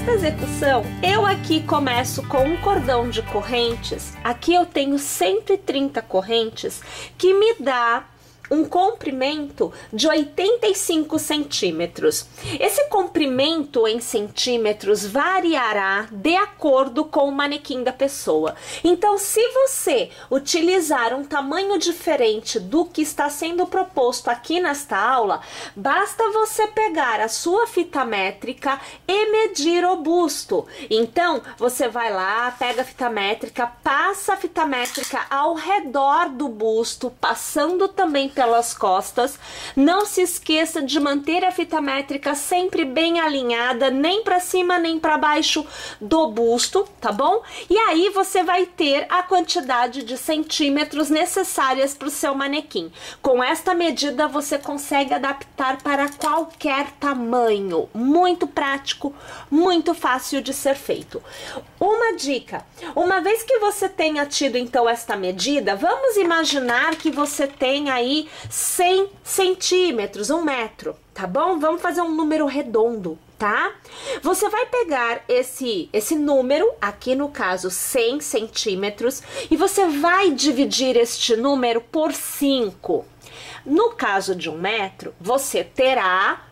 nesta execução, eu aqui começo com um cordão de correntes. Aqui eu tenho 130 correntes, que me dá um comprimento de 85 centímetros. Esse comprimento em centímetros variará de acordo com o manequim da pessoa. Então, se você utilizar um tamanho diferente do que está sendo proposto aqui nesta aula, basta você pegar a sua fita métrica e medir o busto. Então, você vai lá, pega a fita métrica, passa a fita métrica ao redor do busto, passando também pelas costas. Não se esqueça de manter a fita métrica sempre bem alinhada, nem para cima nem para baixo do busto, tá bom? E aí você vai ter a quantidade de centímetros necessárias para o seu manequim. Com esta medida você consegue adaptar para qualquer tamanho. Muito prático, muito fácil de ser feito. Uma dica: uma vez que você tenha tido então esta medida, vamos imaginar que você tem aí 100 centímetros, 1 metro, tá bom? Vamos fazer um número redondo, tá? Você vai pegar esse número, aqui no caso 100 centímetros, e você vai dividir este número por 5. No caso de 1 metro, você terá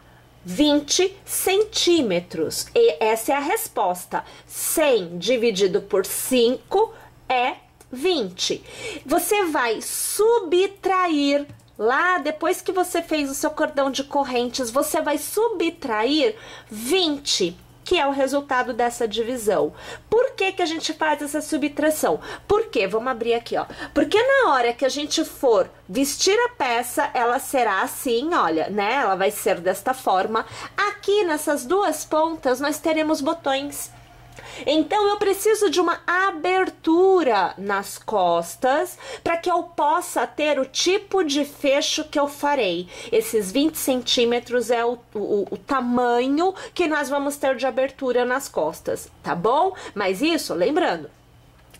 20 centímetros. E essa é a resposta. 100 dividido por 5 é 20. Você vai subtrair lá, depois que você fez o seu cordão de correntes, você vai subtrair 20, que é o resultado dessa divisão. Por que que a gente faz essa subtração? Porque, vamos abrir aqui, ó. Porque na hora que a gente for vestir a peça, ela será assim, olha, né? Ela vai ser desta forma. Aqui nessas duas pontas nós teremos botões. Então, eu preciso de uma abertura nas costas para que eu possa ter o tipo de fecho que eu farei. Esses 20 centímetros é o tamanho que nós vamos ter de abertura nas costas, tá bom? Mas isso, lembrando,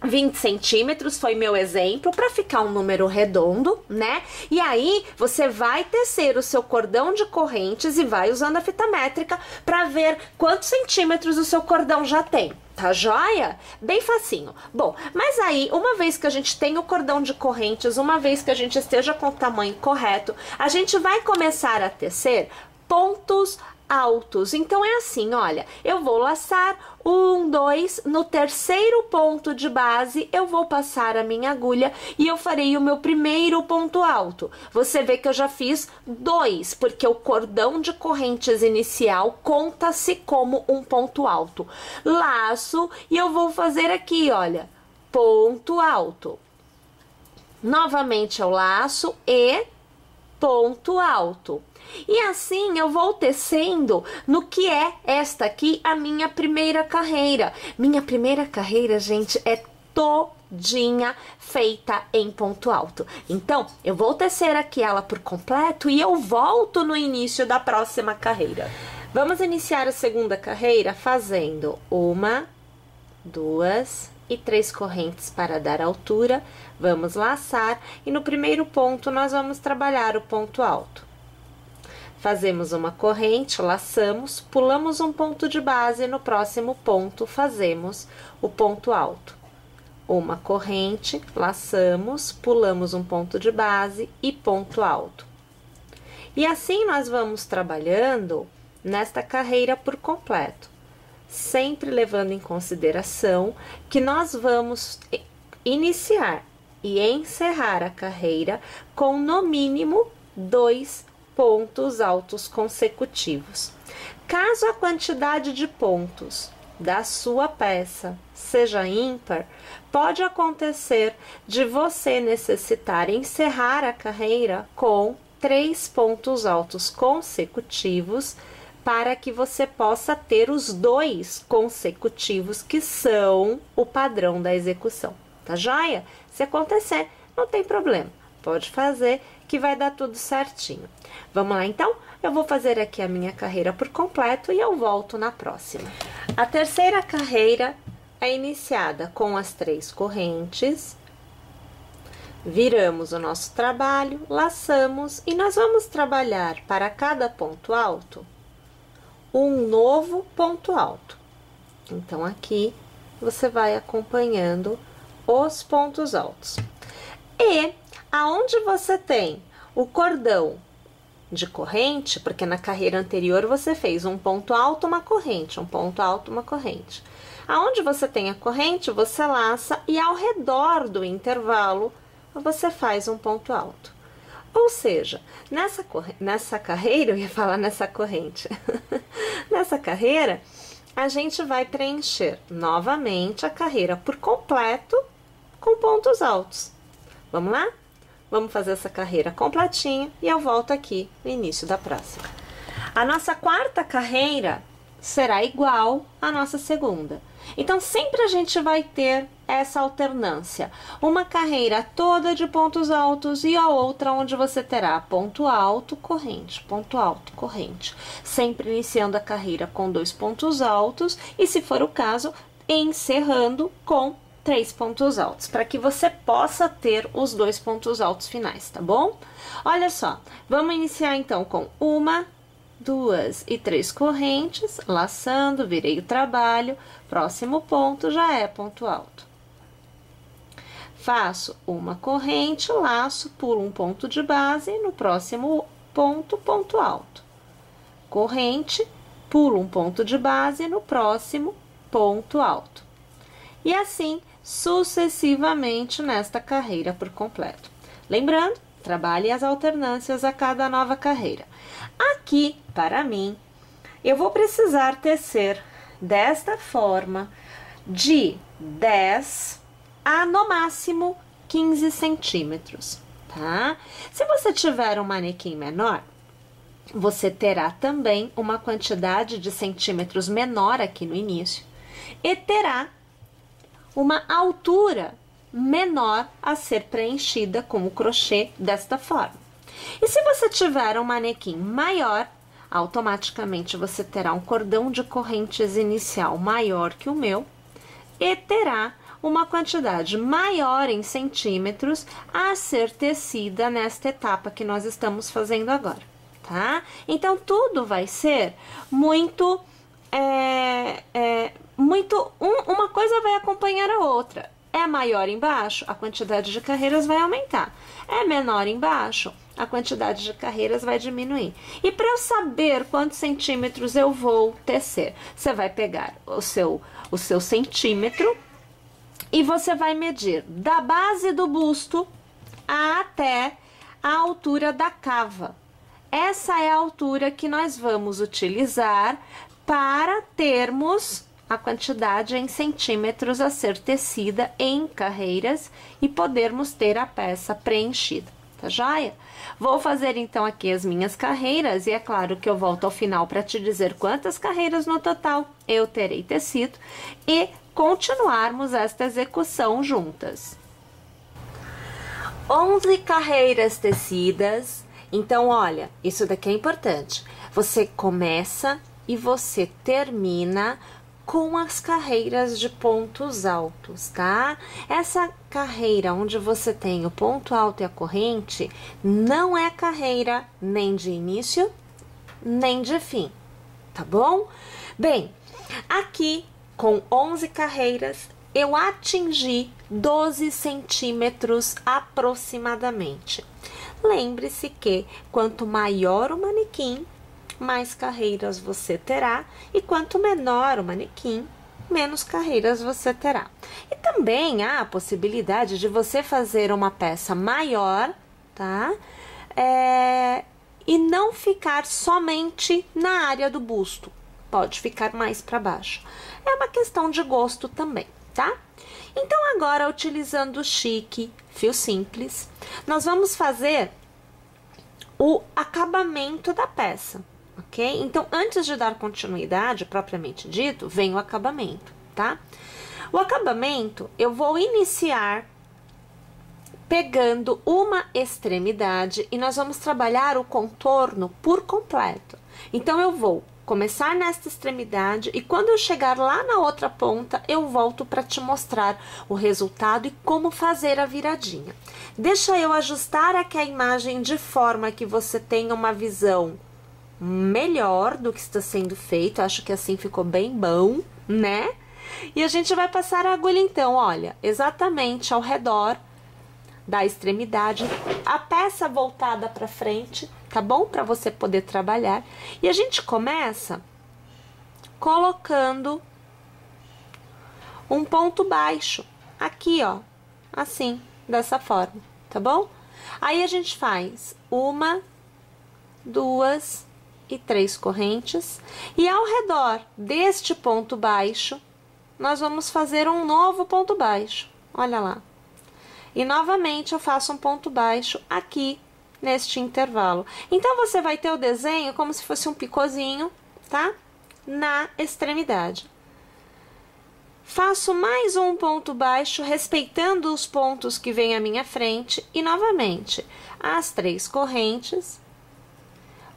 20 centímetros foi meu exemplo para ficar um número redondo, né? E aí você vai tecer o seu cordão de correntes e vai usando a fita métrica para ver quantos centímetros o seu cordão já tem. Tá joia? Bem facinho. Bom, mas aí, uma vez que a gente tem o cordão de correntes, uma vez que a gente esteja com o tamanho correto, a gente vai começar a tecer pontos altos. Então é assim, olha, eu vou laçar 1, 2, no terceiro ponto de base eu vou passar a minha agulha e eu farei o meu primeiro ponto alto. Você vê que eu já fiz 2, porque o cordão de correntes inicial conta-se como um ponto alto. Laço e eu vou fazer aqui, olha, ponto alto. Novamente eu laço e ponto alto. E assim eu vou tecendo no que é esta aqui, a minha primeira carreira. Minha primeira carreira, gente, é todinha feita em ponto alto. Então, eu vou tecer aqui ela por completo e eu volto no início da próxima carreira. Vamos iniciar a segunda carreira fazendo 1, 2 e 3 correntes para dar altura. Vamos laçar e no primeiro ponto nós vamos trabalhar o ponto alto. Fazemos uma corrente, laçamos, pulamos um ponto de base e no próximo ponto fazemos o ponto alto. Uma corrente, laçamos, pulamos um ponto de base e ponto alto. E assim nós vamos trabalhando nesta carreira por completo, sempre levando em consideração que nós vamos iniciar e encerrar a carreira com no mínimo 2 pontos altos consecutivos. Caso a quantidade de pontos da sua peça seja ímpar, pode acontecer de você necessitar encerrar a carreira com 3 pontos altos consecutivos para que você possa ter os 2 consecutivos que são o padrão da execução, tá joia? Se acontecer, não tem problema, pode fazer que vai dar tudo certinho. Vamos lá, então? Eu vou fazer aqui a minha carreira por completo e eu volto na próxima. A terceira carreira é iniciada com as 3 correntes, viramos o nosso trabalho, laçamos e nós vamos trabalhar para cada ponto alto um novo ponto alto. Então, aqui você vai acompanhando os pontos altos. E aonde você tem o cordão de corrente, porque na carreira anterior você fez um ponto alto, uma corrente, um ponto alto, uma corrente. Aonde você tem a corrente, você laça e ao redor do intervalo você faz um ponto alto. Ou seja, nessa carreira, eu ia falar nessa corrente, nessa carreira, a gente vai preencher novamente a carreira por completo com pontos altos. Vamos lá? Vamos fazer essa carreira completinha e eu volto aqui no início da próxima. A nossa quarta carreira será igual à nossa segunda. Então, sempre a gente vai ter essa alternância. Uma carreira toda de pontos altos e a outra onde você terá ponto alto, corrente, ponto alto, corrente. Sempre iniciando a carreira com 2 pontos altos e, se for o caso, encerrando com 3 pontos altos, para que você possa ter os 2 pontos altos finais, tá bom? Olha só, vamos iniciar então com 1, 2 e 3 correntes, laçando, virei o trabalho, próximo ponto já é ponto alto. Faço uma corrente, laço, pulo um ponto de base e no próximo ponto, ponto alto. Corrente, pulo um ponto de base e no próximo ponto alto. E assim sucessivamente nesta carreira por completo. Lembrando, trabalhe as alternâncias a cada nova carreira. Aqui, para mim, eu vou precisar tecer desta forma de 10 a, no máximo, 15 centímetros, tá? Se você tiver um manequim menor, você terá também uma quantidade de centímetros menor aqui no início e terá uma altura menor a ser preenchida com o crochê desta forma. E se você tiver um manequim maior, automaticamente você terá um cordão de correntes inicial maior que o meu e terá uma quantidade maior em centímetros a ser tecida nesta etapa que nós estamos fazendo agora, tá? Então, tudo vai ser muito... uma coisa vai acompanhar a outra. É maior embaixo, a quantidade de carreiras vai aumentar. É menor embaixo, a quantidade de carreiras vai diminuir. E para eu saber quantos centímetros eu vou tecer, você vai pegar o seu centímetro e você vai medir da base do busto até a altura da cava. Essa é a altura que nós vamos utilizar para termos a quantidade em centímetros a ser tecida em carreiras e podermos ter a peça preenchida, tá joia? Vou fazer então aqui as minhas carreiras e é claro que eu volto ao final para te dizer quantas carreiras no total eu terei tecido e continuarmos esta execução juntas. 11 carreiras tecidas. Então, olha, isso daqui é importante. Você começa e você termina com as carreiras de pontos altos, tá? Essa carreira onde você tem o ponto alto e a corrente não é carreira nem de início, nem de fim, tá bom? Bem, aqui com 11 carreiras, eu atingi 12 centímetros aproximadamente. Lembre-se que quanto maior o manequim, mais carreiras você terá, e quanto menor o manequim, menos carreiras você terá. E também há a possibilidade de você fazer uma peça maior, tá? E não ficar somente na área do busto, pode ficar mais para baixo. É uma questão de gosto também, tá? Então, agora, utilizando o chique, fio simples, nós vamos fazer o acabamento da peça. Ok? Então, antes de dar continuidade, propriamente dito, vem o acabamento, tá? O acabamento, eu vou iniciar pegando uma extremidade e nós vamos trabalhar o contorno por completo. Então, eu vou começar nesta extremidade e quando eu chegar lá na outra ponta, eu volto para te mostrar o resultado e como fazer a viradinha. Deixa eu ajustar aqui a imagem de forma que você tenha uma visão melhor do que está sendo feito. Acho que assim ficou bem bom, né? E a gente vai passar a agulha então, olha, exatamente ao redor da extremidade, a peça voltada para frente, tá bom? Para você poder trabalhar. E a gente começa colocando um ponto baixo aqui, ó, assim, dessa forma, tá bom? Aí a gente faz 1, 2 e 3 correntes, e ao redor deste ponto baixo, nós vamos fazer um novo ponto baixo, olha lá. E novamente eu faço um ponto baixo aqui, neste intervalo. Então, você vai ter o desenho como se fosse um picôzinho, tá? Na extremidade. Faço mais um ponto baixo, respeitando os pontos que vêm à minha frente. E, novamente, as 3 correntes.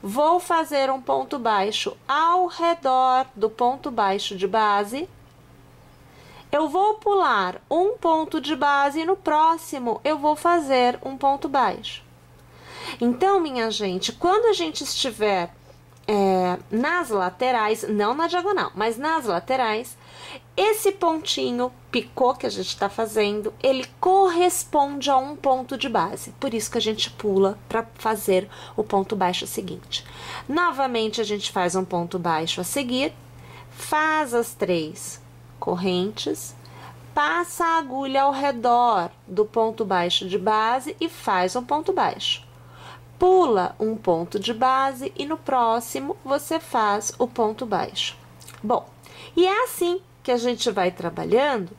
Vou fazer um ponto baixo ao redor do ponto baixo de base. Eu vou pular um ponto de base e no próximo eu vou fazer um ponto baixo. Então, minha gente, quando a gente estiver nas laterais, não na diagonal, mas nas laterais, esse pontinho picô que a gente está fazendo, ele corresponde a um ponto de base. Por isso que a gente pula para fazer o ponto baixo seguinte. Novamente, a gente faz um ponto baixo a seguir, faz as 3 correntes, passa a agulha ao redor do ponto baixo de base e faz um ponto baixo. Pula um ponto de base e no próximo você faz o ponto baixo. Bom, e é assim que a gente vai trabalhando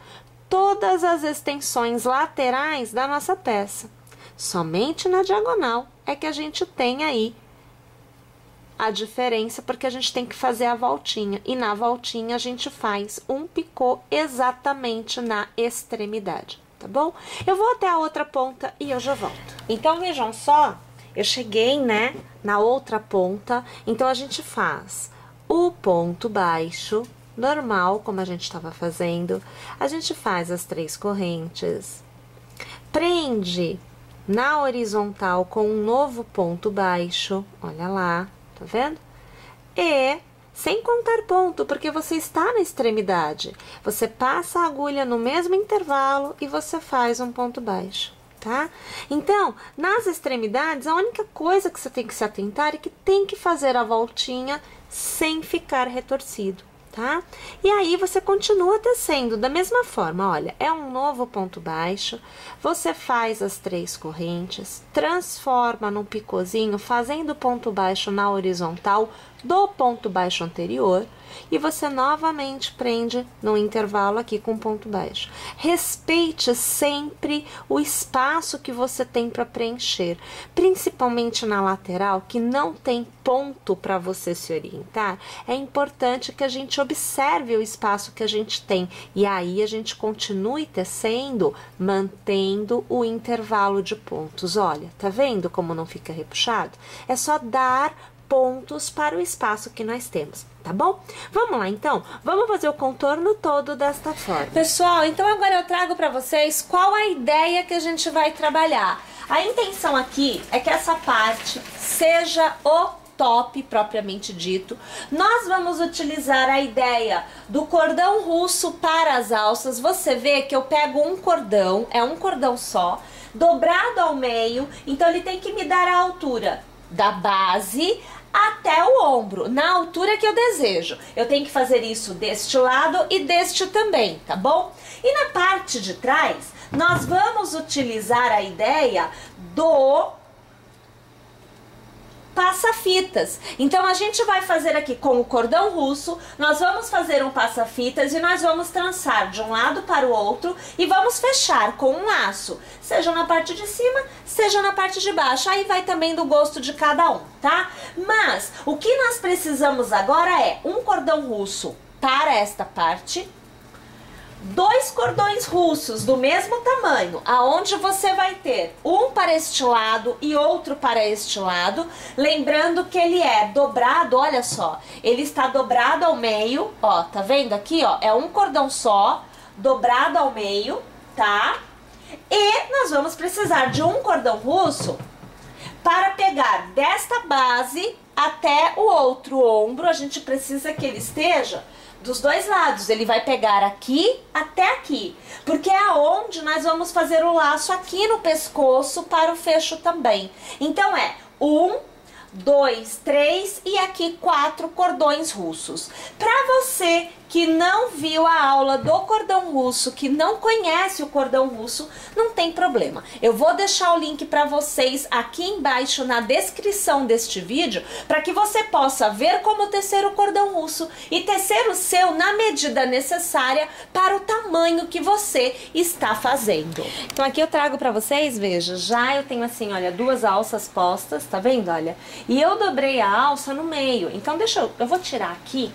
todas as extensões laterais da nossa peça. Somente na diagonal é que a gente tem aí a diferença, porque a gente tem que fazer a voltinha. E na voltinha a gente faz um picô exatamente na extremidade, tá bom? Eu vou até a outra ponta e eu já volto. Então, vejam só, eu cheguei, né, na outra ponta. Então, a gente faz o ponto baixo, normal, como a gente estava fazendo. A gente faz as 3 correntes, prende na horizontal com um novo ponto baixo, olha lá. Tá vendo? E sem contar ponto, porque você está na extremidade. Você passa a agulha no mesmo intervalo e você faz um ponto baixo, tá? Então, nas extremidades, a única coisa que você tem que se atentar é que tem que fazer a voltinha sem ficar retorcido, tá? E aí, você continua tecendo da mesma forma, olha, é um novo ponto baixo, você faz as 3 correntes, transforma num picôzinho, fazendo ponto baixo na horizontal do ponto baixo anterior, e você novamente prende no intervalo aqui com ponto baixo. Respeite sempre o espaço que você tem para preencher, principalmente na lateral, que não tem ponto para você se orientar. É importante que a gente observe o espaço que a gente tem, e aí a gente continue tecendo, mantendo o intervalo de pontos. Olha, tá vendo como não fica repuxado? É só dar pontos para o espaço que nós temos, tá bom? Vamos lá, então? Vamos fazer o contorno todo desta forma. Pessoal, então agora eu trago para vocês qual a ideia que a gente vai trabalhar. A intenção aqui é que essa parte seja o top propriamente dito. Nós vamos utilizar a ideia do cordão russo para as alças. Você vê que eu pego um cordão, é um cordão só, dobrado ao meio, então ele tem que me dar a altura da base até o ombro, na altura que eu desejo. Eu tenho que fazer isso deste lado e deste também, tá bom? E na parte de trás, nós vamos utilizar a ideia do passa-fitas. Então, a gente vai fazer aqui com o cordão russo, nós vamos fazer um passa-fitas e nós vamos trançar de um lado para o outro e vamos fechar com um laço, seja na parte de cima, seja na parte de baixo. Aí vai também do gosto de cada um, tá? Mas, o que nós precisamos agora é um cordão russo para esta parte, 2 cordões russos do mesmo tamanho, aonde você vai ter um para este lado e outro para este lado, lembrando que ele é dobrado, olha só, ele está dobrado ao meio, ó, tá vendo aqui, ó, é um cordão só, dobrado ao meio, tá? E nós vamos precisar de um cordão russo para pegar desta base até o outro ombro. A gente precisa que ele esteja dos dois lados. Ele vai pegar aqui até aqui, porque é aonde nós vamos fazer o laço aqui no pescoço para o fecho também. Então é 1, 2, 3 e aqui 4 cordões russos. Para você que não viu a aula do cordão russo, que não conhece o cordão russo, não tem problema. Eu vou deixar o link para vocês aqui embaixo na descrição deste vídeo, para que você possa ver como tecer o cordão russo e tecer o seu na medida necessária para o tamanho que você está fazendo. Então aqui eu trago para vocês, veja, já eu tenho assim, olha, 2 alças postas, tá vendo, olha? E eu dobrei a alça no meio, então eu vou tirar aqui.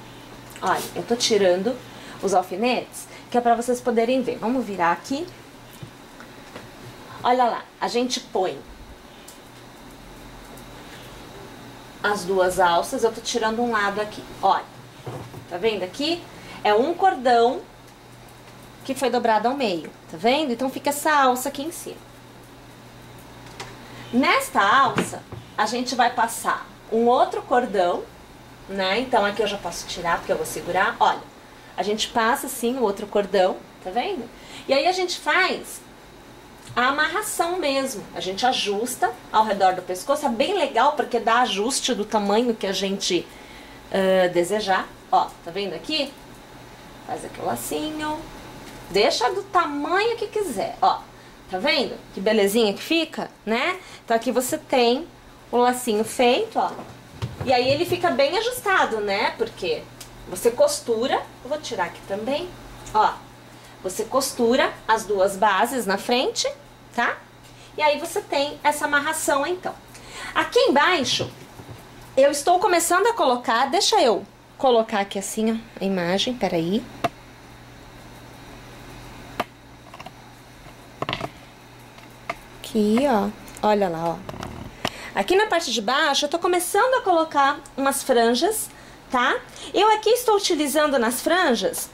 Olha, eu tô tirando os alfinetes, que é pra vocês poderem ver. Vamos virar aqui. Olha lá, a gente põe as 2 alças, eu tô tirando um lado aqui. Olha, tá vendo aqui? É um cordão que foi dobrado ao meio, tá vendo? Então fica essa alça aqui em cima. Nesta alça, a gente vai passar um outro cordão, né? Então aqui eu já posso tirar, porque eu vou segurar. Olha, a gente passa assim o outro cordão, tá vendo? E aí a gente faz a amarração mesmo. A gente ajusta ao redor do pescoço. É bem legal, porque dá ajuste do tamanho que a gente desejar. Ó, tá vendo aqui? Faz aqui o lacinho. Deixa do tamanho que quiser, ó. Tá vendo? Que belezinha que fica, né? Então aqui você tem o lacinho feito, ó. E aí ele fica bem ajustado, né? Porque você costura, eu vou tirar aqui também, ó. Você costura as 2 bases na frente, tá? E aí você tem essa amarração, então. Aqui embaixo, eu estou começando a colocar, deixa eu colocar aqui assim, ó, a imagem, peraí. Aqui, ó, olha lá, ó. Aqui na parte de baixo eu tô começando a colocar umas franjas, tá? Eu aqui estou utilizando nas franjas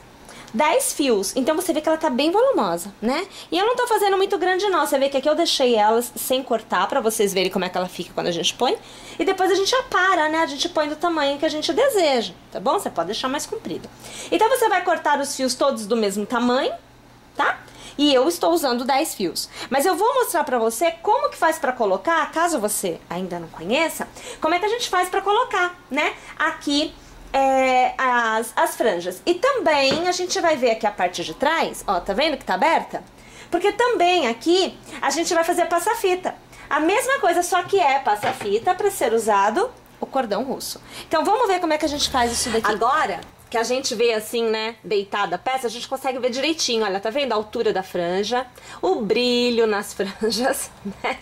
10 fios, então você vê que ela tá bem volumosa, né? E eu não tô fazendo muito grande não, você vê que aqui eu deixei elas sem cortar pra vocês verem como é que ela fica quando a gente põe. E depois a gente apara, né? A gente põe do tamanho que a gente deseja, tá bom? Você pode deixar mais comprido. Então você vai cortar os fios todos do mesmo tamanho, tá? E eu estou usando 10 fios. Mas eu vou mostrar pra você como que faz pra colocar, caso você ainda não conheça, como é que a gente faz pra colocar, né? Aqui as franjas. E também a gente vai ver aqui a parte de trás, ó, tá vendo que tá aberta? Porque também aqui a gente vai fazer passa-fita. A mesma coisa, só que é passa-fita pra ser usado o cordão russo. Então vamos ver como é que a gente faz isso daqui. Agora que a gente vê assim, né, deitada a peça, a gente consegue ver direitinho, olha, tá vendo a altura da franja, o brilho nas franjas, né,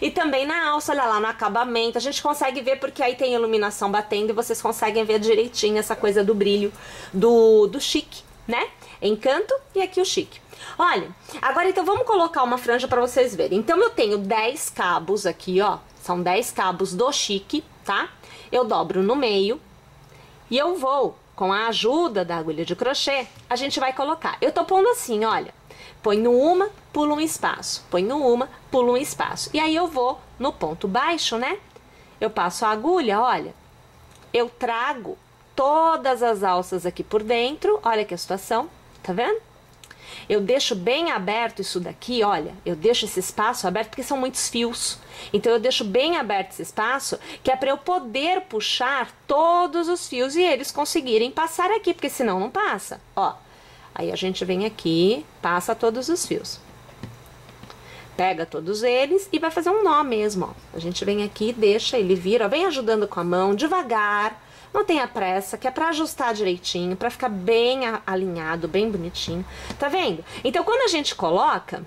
e também na alça, olha lá, no acabamento, a gente consegue ver porque aí tem iluminação batendo e vocês conseguem ver direitinho essa coisa do brilho do chique, né, encanto e aqui o chique. Olha, agora então vamos colocar uma franja pra vocês verem. Então eu tenho 10 cabos aqui, ó, são 10 cabos do chique, tá, eu dobro no meio e eu vou com a ajuda da agulha de crochê, a gente vai colocar. Eu tô pondo assim, olha. Ponho uma, pulo um espaço. Ponho uma, pulo um espaço. E aí eu vou no ponto baixo, né? Eu passo a agulha, olha. Eu trago todas as alças aqui por dentro. Olha que a situação, tá vendo? Eu deixo bem aberto isso daqui, olha. Eu deixo esse espaço aberto porque são muitos fios. Então eu deixo bem aberto esse espaço, que é para eu poder puxar todos os fios e eles conseguirem passar aqui, porque senão não passa, ó. Aí a gente vem aqui, passa todos os fios. Pega todos eles e vai fazer um nó mesmo, ó. A gente vem aqui, deixa ele vir, ó, vem ajudando com a mão, devagar. Não tenha pressa, que é pra ajustar direitinho, pra ficar bem alinhado, bem bonitinho. Tá vendo? Então, quando a gente coloca,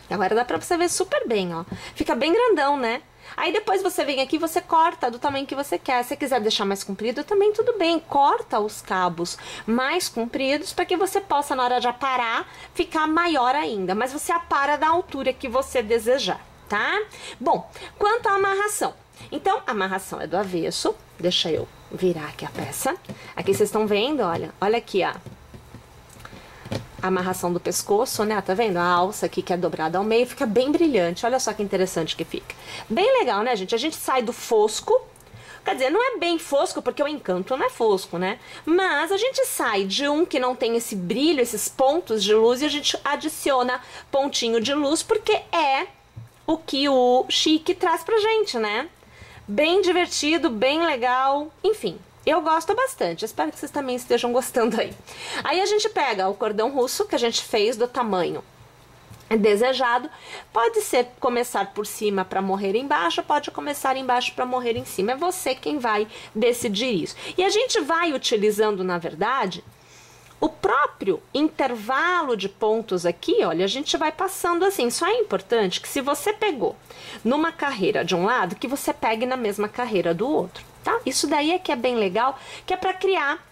agora dá pra você ver super bem, ó. Fica bem grandão, né? Aí depois você vem aqui e você corta do tamanho que você quer. Se você quiser deixar mais comprido, também tudo bem. Corta os cabos mais compridos para que você possa, na hora de aparar, ficar maior ainda. Mas você apara da altura que você desejar, tá? Bom, quanto à amarração. Então, a amarração é do avesso. Deixa eu virar aqui a peça. Aqui vocês estão vendo, olha. Olha aqui, ó. A amarração do pescoço, né? Tá vendo? A alça aqui que é dobrada ao meio. Fica bem brilhante. Olha só que interessante que fica. Bem legal, né, gente? A gente sai do fosco. Quer dizer, não é bem fosco, porque o encanto não é fosco, né? Mas a gente sai de um que não tem esse brilho, esses pontos de luz, e a gente adiciona pontinho de luz, porque é o que o chique traz pra gente, né? Bem divertido, bem legal, enfim. Eu gosto bastante, espero que vocês também estejam gostando aí. Aí a gente pega o cordão russo que a gente fez do tamanho desejado. Pode ser começar por cima para morrer embaixo, pode começar embaixo para morrer em cima. É você quem vai decidir isso. E a gente vai utilizando, na verdade, o próprio intervalo de pontos aqui, olha, a gente vai passando assim. Só é importante que se você pegou numa carreira de um lado, que você pegue na mesma carreira do outro, tá? Isso daí é que é bem legal, que é para criar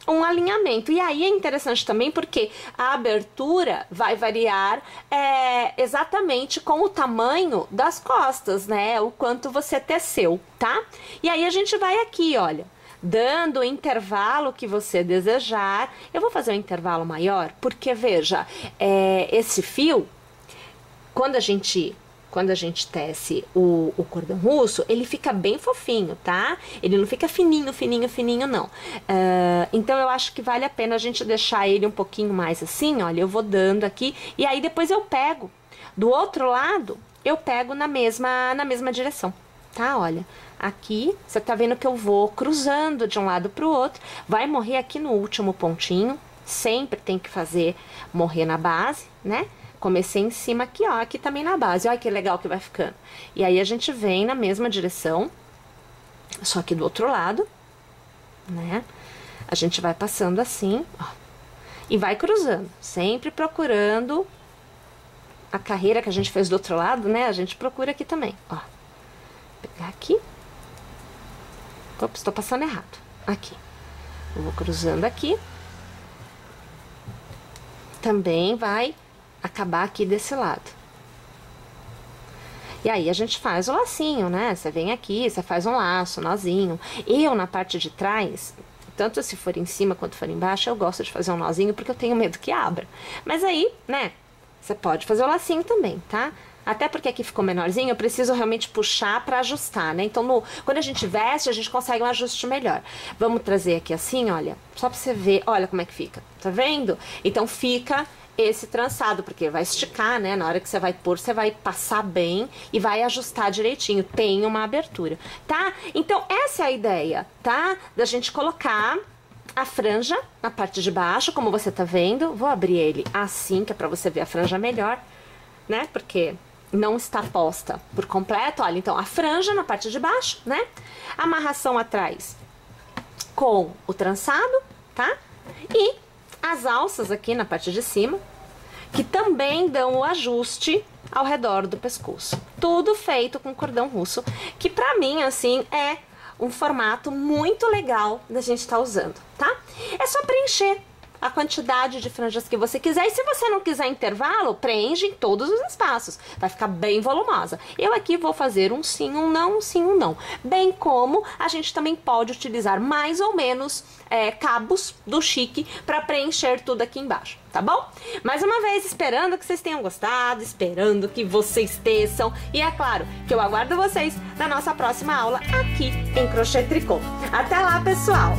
um alinhamento. E aí é interessante também porque a abertura vai variar exatamente com o tamanho das costas, né? O quanto você teceu, tá? E aí a gente vai aqui, olha, dando o intervalo que você desejar. Eu vou fazer um intervalo maior porque, veja, esse fio, quando a gente tece o cordão russo, ele fica bem fofinho, tá? Ele não fica fininho, fininho, fininho, não. Então eu acho que vale a pena a gente deixar ele um pouquinho mais assim, olha, eu vou dando aqui, e aí depois eu pego. Do outro lado, eu pego na mesma direção, tá? Olha, aqui, você tá vendo que eu vou cruzando de um lado pro outro, vai morrer aqui no último pontinho, sempre tem que fazer morrer na base, né? Comecei em cima aqui, ó, aqui também na base, olha que legal que vai ficando. E aí a gente vem na mesma direção, só que do outro lado, né? A gente vai passando assim, ó, e vai cruzando, sempre procurando a carreira que a gente fez do outro lado, né? A gente procura aqui também, ó. Pegar aqui. Ops, estou passando errado. Aqui. Eu vou cruzando aqui. Também vai acabar aqui desse lado. E aí a gente faz o lacinho, né? Você vem aqui, você faz um laço, nozinho. Eu, na parte de trás, tanto se for em cima quanto for embaixo, eu gosto de fazer um nozinho porque eu tenho medo que abra. Mas aí, né, você pode fazer o lacinho também, tá? Até porque aqui ficou menorzinho, eu preciso realmente puxar pra ajustar, né? Então, quando a gente veste, a gente consegue um ajuste melhor. Vamos trazer aqui assim, olha, só pra você ver, olha como é que fica, tá vendo? Então, fica esse trançado, porque vai esticar, né? Na hora que você vai pôr, você vai passar bem e vai ajustar direitinho. Tem uma abertura, tá? Então, essa é a ideia, tá? Da gente colocar a franja na parte de baixo, como você tá vendo. Vou abrir ele assim, que é pra você ver a franja melhor, né? Porque não está posta por completo. Olha, então, a franja na parte de baixo, né? Amarração atrás com o trançado, tá? E as alças aqui na parte de cima, que também dão o ajuste ao redor do pescoço. Tudo feito com cordão russo, que pra mim, assim, é um formato muito legal da gente estar usando, tá? É só preencher a quantidade de franjas que você quiser. E se você não quiser intervalo, preenche em todos os espaços. Vai ficar bem volumosa. Eu aqui vou fazer um sim, um não, um sim, um não. Bem como a gente também pode utilizar mais ou menos cabos do chique para preencher tudo aqui embaixo, tá bom? Mais uma vez, esperando que vocês tenham gostado, esperando que vocês teçam. E é claro que eu aguardo vocês na nossa próxima aula aqui em Crochê Tricô. Até lá, pessoal!